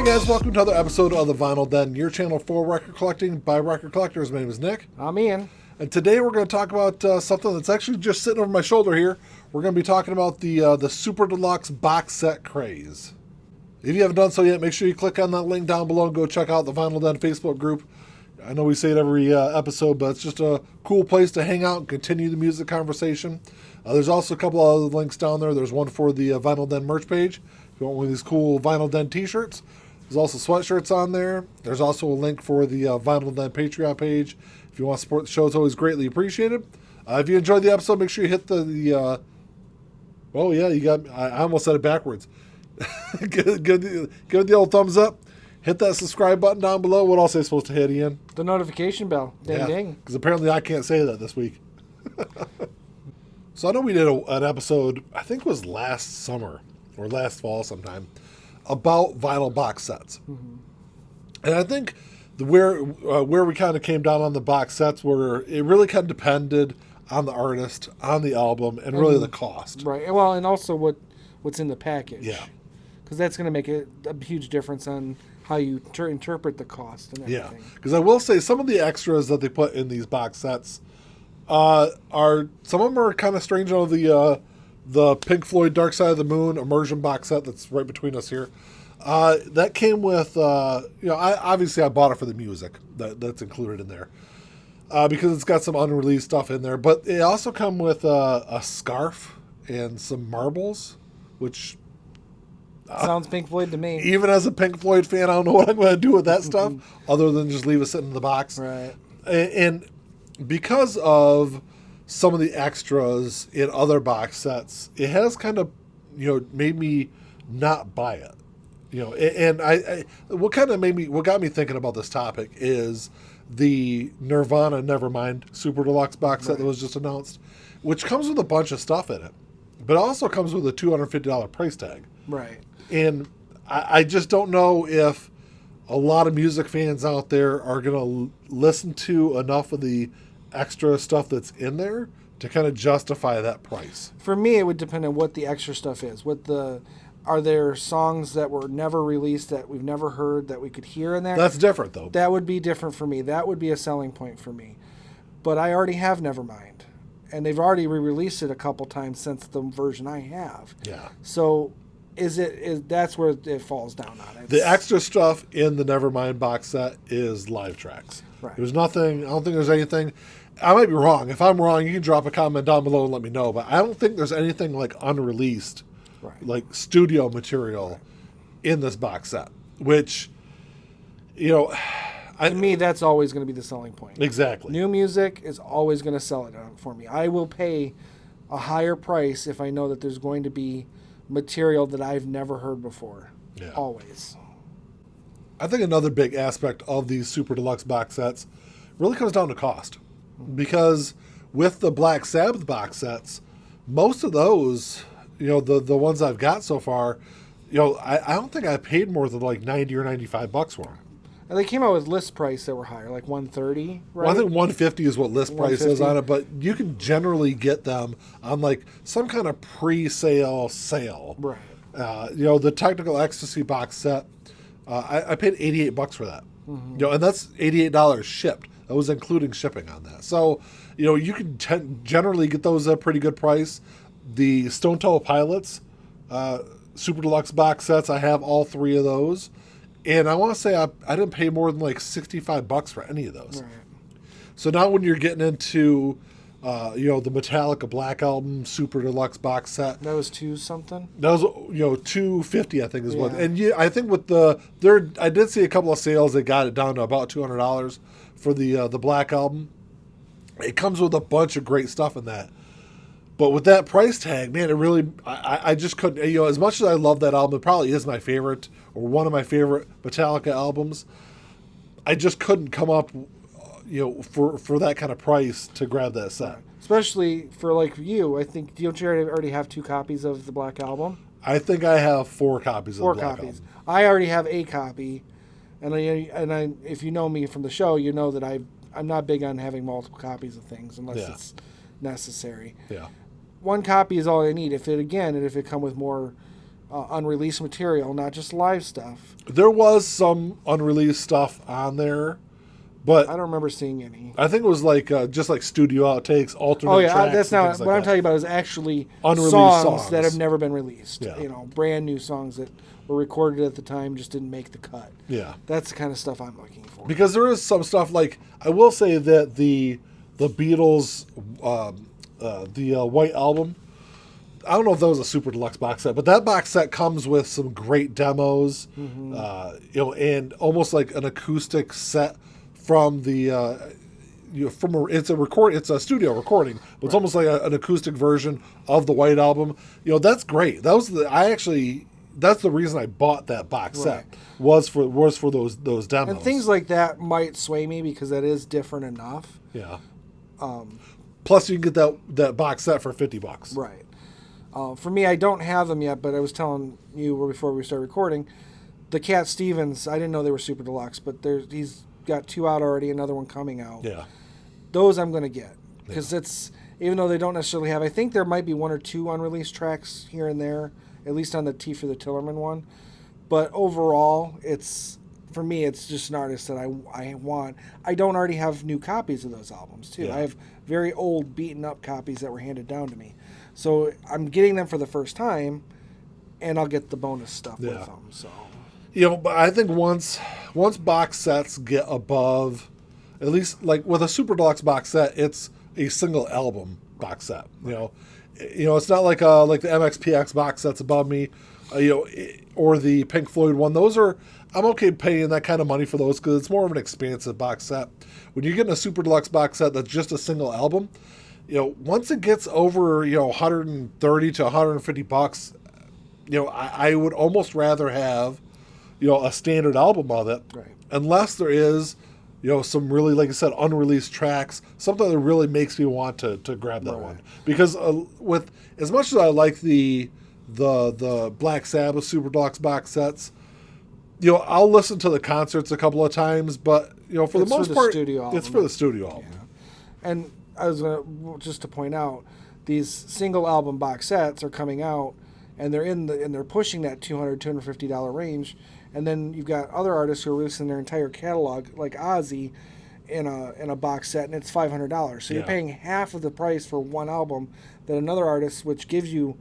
Hey guys, welcome to another episode of the Vinyl Den, your channel for record collecting by record collectors. My name is Nick. Amine. And today we're going to talk about something that's actually just sitting over my shoulder here. We're going to be talking about the Super Deluxe box set Craze. If you haven't done so yet, make sure you click on that link down below and go check out the Vinyl Den Facebook group. I know we say it every episode, but it's just a cool place to hang out and continue the music conversation. There's also a couple of other links down there. There's one for the Vinyl Den merch page. If you want one of these cool Vinyl Den t-shirts. There's also sweatshirts on there. There's also a link for the Vinyl Den Patreon page. If you want to support the show, it's always greatly appreciated. If you enjoyed the episode, make sure you hit the oh yeah, you got. I almost said it backwards. give it the old thumbs up. Hit that subscribe button down below. What else am I supposed to hit, Ian? The notification bell. Ding, ding. Because apparently I can't say that this week. So I know we did an episode, I think it was last summer or last fall sometime, about vinyl box sets. Mm-hmm. And I think where we kind of came down on the box sets were it really kind of depended on the artist, on the album, and really the cost. Right. Well, and also what's in the package. Yeah. Because that's going to make a huge difference on how you interpret the cost and everything. Yeah. Because I will say some of the extras that they put in these box sets are some of them are kind of strange. On the Pink Floyd Dark Side of the Moon immersion box set that's right between us here. That came with, obviously I bought it for the music that's included in there because it's got some unreleased stuff in there. But it also come with a scarf and some marbles, which sounds Pink Floyd to me. Even as a Pink Floyd fan, I don't know what I'm going to do with that stuff other than just leave it sitting in the box. Right. And because of some of the extras in other box sets, it has kind of, made me not buy it. And what got me thinking about this topic is the Nirvana Nevermind Super Deluxe box set that was just announced, which comes with a bunch of stuff in it, but also comes with a $250 price tag. Right. And I just don't know if a lot of music fans out there are going to listen to enough of the extra stuff that's in there to kind of justify that price. For me, it would depend on what the extra stuff is. Are there songs that were never released that we've never heard that we could hear in there? That's different, though. That would be different for me. That would be a selling point for me. But I already have Nevermind, and they've already re-released it a couple times since the version I have. Yeah. So that's where it falls down on it. The extra stuff in the Nevermind box set is live tracks. Right. There's nothing. I don't think there's anything. I might be wrong. If I'm wrong, you can drop a comment down below and let me know. But I don't think there's anything like unreleased, like studio material in this box set. Which, to me, that's always going to be the selling point. Exactly. New music is always going to sell it for me. I will pay a higher price if I know that there's going to be material that I've never heard before. Yeah. Always. I think another big aspect of these Super Deluxe box sets really comes down to cost. Because with the Black Sabbath box sets, most of those, the ones I've got so far, I don't think I paid more than like $90 or $95 for them. And they came out with list price that were higher, like $130, right? Well, I think $150 is what list price is on it, but you can generally get them on like some kind of pre-sale sale. Right. The Technical Ecstasy box set, I paid $88 for that. Mm-hmm. And that's $88 shipped. That was including shipping on that. So, you can generally get those at a pretty good price. The Stone Temple Pilots Super Deluxe box sets, I have all three of those. And I want to say I didn't pay more than like $65 for any of those. Right. So now when you're getting into, the Metallica Black Album Super Deluxe box set. That was $2-something? That was, $250 I think is what. And I think with I did see a couple of sales that got it down to about $200 for the Black Album. It comes with a bunch of great stuff in that. But with that price tag, man, it really, I just couldn't, as much as I love that album, it probably is my favorite or one of my favorite Metallica albums. I just couldn't come up, for that kind of price to grab that set. Especially for like you, I think, don't you already have 2 copies of the Black Album? I think I have 4 copies of the Black Album. I already have a copy, and I, if you know me from the show, you know that I'm not big on having multiple copies of things unless it's necessary. Yeah. 1 copy is all I need. If it come with more unreleased material, not just live stuff. There was some unreleased stuff on there, but I don't remember seeing any. I think it was like just like studio outtakes, alternate Oh yeah, tracks. that's and not things like what I'm that. talking about. Is actually Unreleased songs that songs. have never been released. Yeah. You know, brand new songs that were recorded at the time just didn't make the cut. Yeah, That's the kind of stuff I'm looking for. because there is some stuff like I will say that the Beatles, the White Album. I don't know if that was a super deluxe box set, but that box set comes with some great demos, and almost like an acoustic set from the. It's a studio recording, but it's almost like an acoustic version of the White Album. That's great. That's the reason I bought that box set was for those demos. And things like that might sway me because that is different enough. Yeah. Plus, you can get that box set for $50. Right. For me, I don't have them yet, but I was telling you before we started recording, the Cat Stevens, I didn't know they were super deluxe, but he's got 2 out already, another one coming out. Yeah. Those I'm going to get because it's, even though they don't necessarily have, I think there might be 1 or 2 unreleased tracks here and there, at least on the T for the Tillerman one. But overall, for me, it's just an artist that I want. I don't already have new copies of those albums, too. Yeah. I have very old, beaten up copies that were handed down to me. So I'm getting them for the first time, and I'll get the bonus stuff with them. So, but I think once box sets get above, at least like with a super deluxe box set, it's a single album box set. It's not like the MXPX box sets above me, or the Pink Floyd one. Those are, I'm okay paying that kind of money for those because it's more of an expansive box set. When you're getting a super deluxe box set that's just a single album, once it gets over, $130 to $150, I would almost rather have, a standard album of it, right. Unless there is, some really, like I said, unreleased tracks, something that really makes me want to grab that one. Because with as much as I like the Black Sabbath Super Deluxe box sets, I'll listen to the concerts a couple of times, but for the most part, it's for the studio album. Yeah. And I was just to point out, these single album box sets are coming out, and they're pushing that $200, $250 range, and then you've got other artists who are releasing their entire catalog, like Ozzy, in a box set, and it's $500. So you're paying half of the price for one album that another artist, which gives you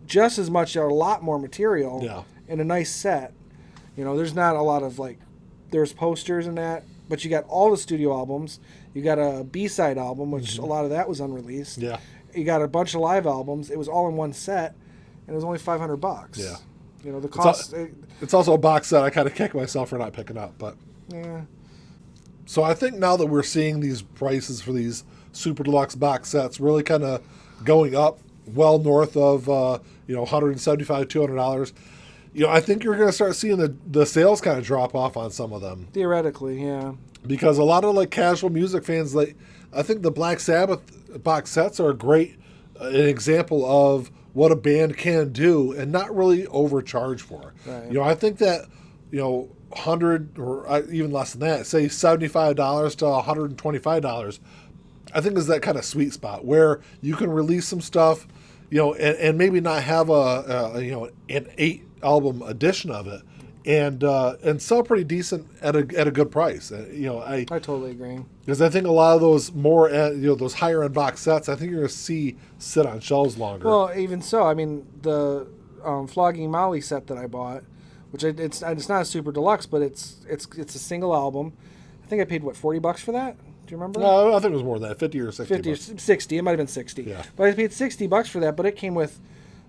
just as much or a lot more material in a nice set. There's not a lot of there's posters and that, but you got all the studio albums. You got a B-side album, which a lot of that was unreleased. Yeah. You got a bunch of live albums. It was all in one set, and it was only $500. Yeah. The cost. It's also a box set I kind of kick myself for not picking up, but. Yeah. So I think now that we're seeing these prices for these super deluxe box sets really kind of going up well north of $175, $200. I think you're going to start seeing the sales kind of drop off on some of them. Theoretically, yeah. Because a lot of casual music fans, I think the Black Sabbath box sets are a great an example of what a band can do and not really overcharge for. Right. I think that $100 or even less than that, say $75 to $125, I think is that kind of sweet spot where you can release some stuff, and maybe not have an 8 album edition of it, and sell pretty decent at a good price. I totally agree. Because I think a lot of those more those higher end box sets, I think you're going to see sit on shelves longer. Well, even so, I mean the Flogging Molly set that I bought, which it's not a super deluxe, but it's a single album. I think I paid $40 for that. Do you remember? No, I think it was more than that, 50 or 60. 50 or 60. It might have been 60. Yeah. But I paid $60 for that. But it came with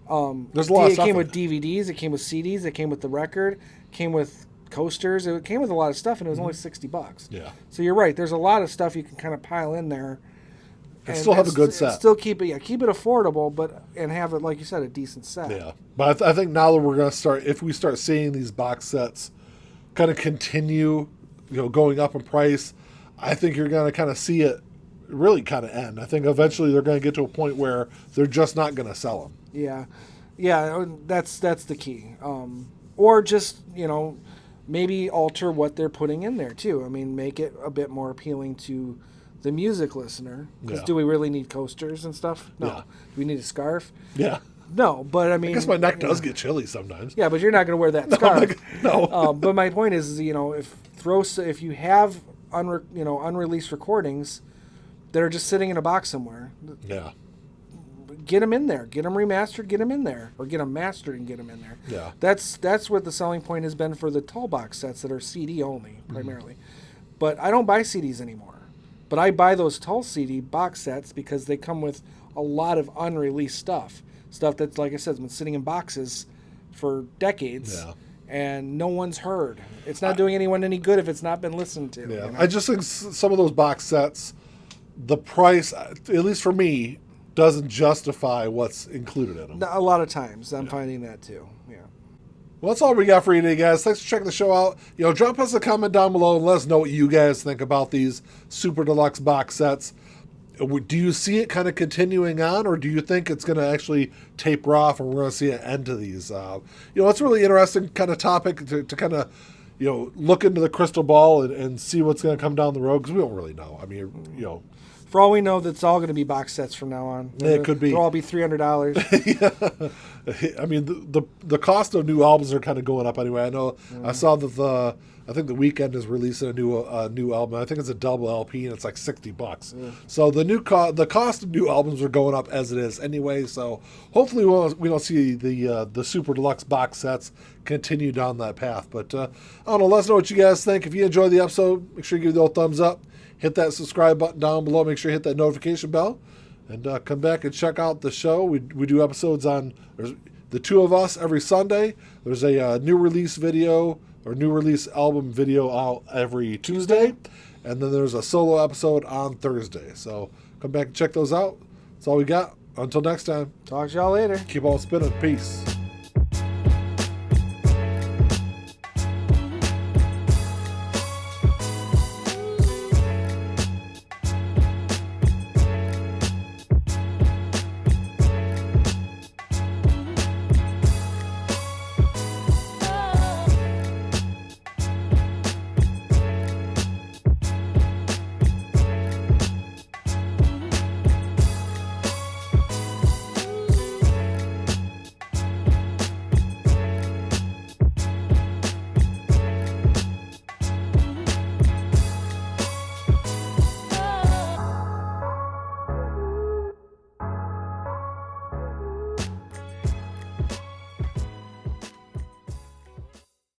there's a lot of stuff. It came with DVDs. It came with CDs. It came with the record. It came with coasters. It came with a lot of stuff, and it was only $60. Yeah. So you're right. There's a lot of stuff you can kind of pile in there. And still have a good set. Still keep it affordable, and have it, like you said, a decent set. Yeah. But I think now that we're going to start, if we start seeing these box sets kind of continue, going up in price, I think you're going to kind of see it really kind of end. I think eventually they're going to get to a point where they're just not going to sell them. Yeah. Yeah, that's the key. Or just, maybe alter what they're putting in there, too. I mean, make it a bit more appealing to the music listener. Because do we really need coasters and stuff? No. Yeah. Do we need a scarf? Yeah. No, but I mean, I guess my neck does get chilly sometimes. Yeah, but you're not going to wear that scarf. No. But my point is, if you have unreleased recordings that are just sitting in a box somewhere, Yeah. get them in there, get them remastered, get them in there, or get them mastered and get them in there. Yeah. That's what the selling point has been for the Tull box sets that are CD only primarily. But I don't buy CDs anymore. But I buy those Tull CD box sets because they come with a lot of unreleased stuff that's, like I said, been sitting in boxes for decades. Yeah. And no one's heard. It's not doing anyone any good if it's not been listened to. Yeah. You know? I just think some of those box sets, the price, at least for me, doesn't justify what's included in them. A lot of times I'm finding that too. Yeah. Well, that's all we got for you today, guys. Thanks for checking the show out. Drop us a comment down below and let us know what you guys think about these Super Deluxe box sets. Do you see it kind of continuing on, or do you think it's going to actually taper off and we're going to see an end to these? It's a really interesting kind of topic to kind of, look into the crystal ball and see what's going to come down the road, because we don't really know. I mean, For all we know, that's all going to be box sets from now on. It could be. They'll all be $300. I mean, the cost of new albums are kind of going up anyway. I know. I saw that I think The Weeknd is releasing a new album. I think it's a double LP and it's like $60. Yeah. So the cost of new albums are going up as it is anyway. So hopefully we don't see the Super Deluxe box sets continue down that path. But I don't know. Let us know what you guys think. If you enjoyed the episode, make sure you give the old thumbs up. Hit that subscribe button down below. Make sure you hit that notification bell. And come back and check out the show. We do episodes on the two of us every Sunday. There's a new release video or new release album video out every Tuesday. And then there's a solo episode on Thursday. So come back and check those out. That's all we got. Until next time. Talk to y'all later. Keep on spinning. Peace.